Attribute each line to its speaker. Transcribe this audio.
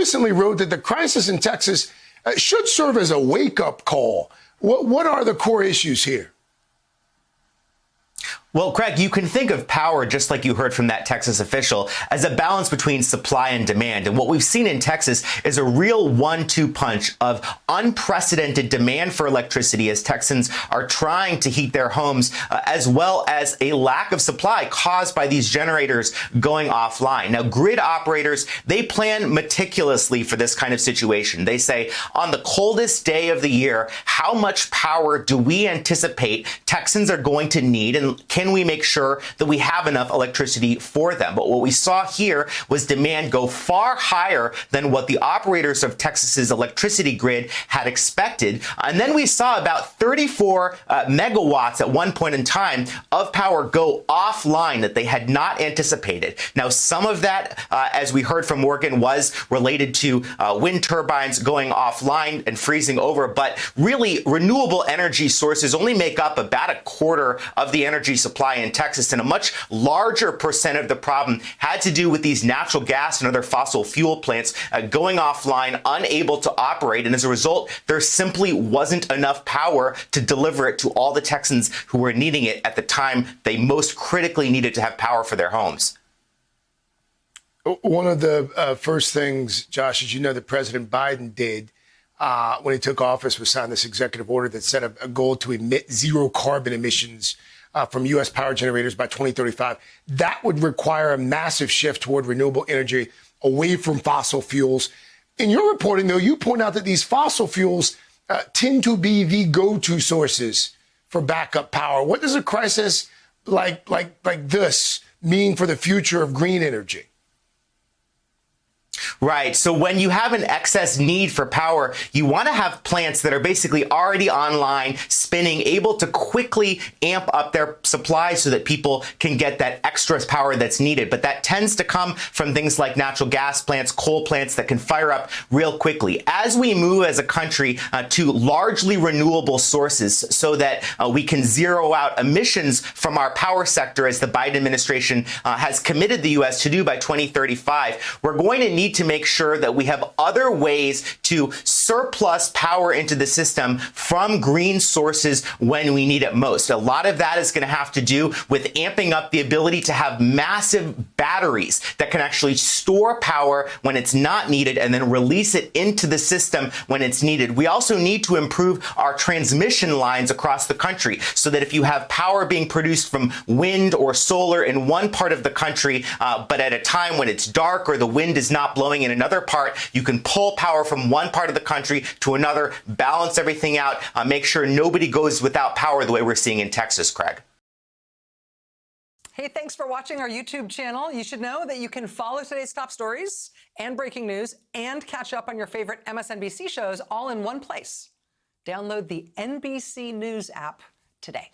Speaker 1: recently wrote that the crisis in Texas should serve as a wake-up call. What are the core issues here?
Speaker 2: Well, Craig, you can think of power, just like you heard from that Texas official, as a balance between supply and demand. And what we've seen in Texas is a real 1-2 punch of unprecedented demand for electricity as Texans are trying to heat their homes, as well as a lack of supply caused by these generators going offline. Now, grid operators, they plan meticulously for this kind of situation. They say, on the coldest day of the year, how much power do we anticipate Texans are going to need, and can we make sure that we have enough electricity for them? But what we saw here was demand go far higher than what the operators of Texas's electricity grid had expected. And then we saw about 34 megawatts at one point in time of power go offline that they had not anticipated. Now, some of that, as we heard from Morgan, was related to wind turbines going offline and freezing over. But really, renewable energy sources only make up about a quarter of the energy supply in Texas, and a much larger percent of the problem had to do with these natural gas and other fossil fuel plants going offline, unable to operate. And as a result, there simply wasn't enough power to deliver it to all the Texans who were needing it at the time they most critically needed to have power for their homes.
Speaker 1: One of the first things, Josh, as you know, that President Biden did when he took office was sign this executive order that set a goal to emit zero carbon emissions from U.S. power generators by 2035. That would require a massive shift toward renewable energy away from fossil fuels. In your reporting, though, you point out that these fossil fuels tend to be the go-to sources for backup power. What does a crisis like this mean for the future of green energy?
Speaker 2: Right. So when you have an excess need for power, you want to have plants that are basically already online, spinning, able to quickly amp up their supply so that people can get that extra power that's needed. But that tends to come from things like natural gas plants, coal plants that can fire up real quickly. As we move as a country to largely renewable sources so that we can zero out emissions from our power sector, as the Biden administration has committed the U.S. to do by 2035, we're going to need to make sure that we have other ways to surplus power into the system from green sources when we need it most. A lot of that is going to have to do with amping up the ability to have massive batteries that can actually store power when it's not needed and then release it into the system when it's needed. We also need to improve our transmission lines across the country so that if you have power being produced from wind or solar in one part of the country, but at a time when it's dark or the wind is not blowing in another part, you can pull power from one part of the country to another, balance everything out, make sure nobody goes without power the way we're seeing in Texas, Craig.
Speaker 3: Hey, thanks for watching our YouTube channel. You should know that you can follow today's top stories and breaking news and catch up on your favorite MSNBC shows all in one place. Download the NBC News app today.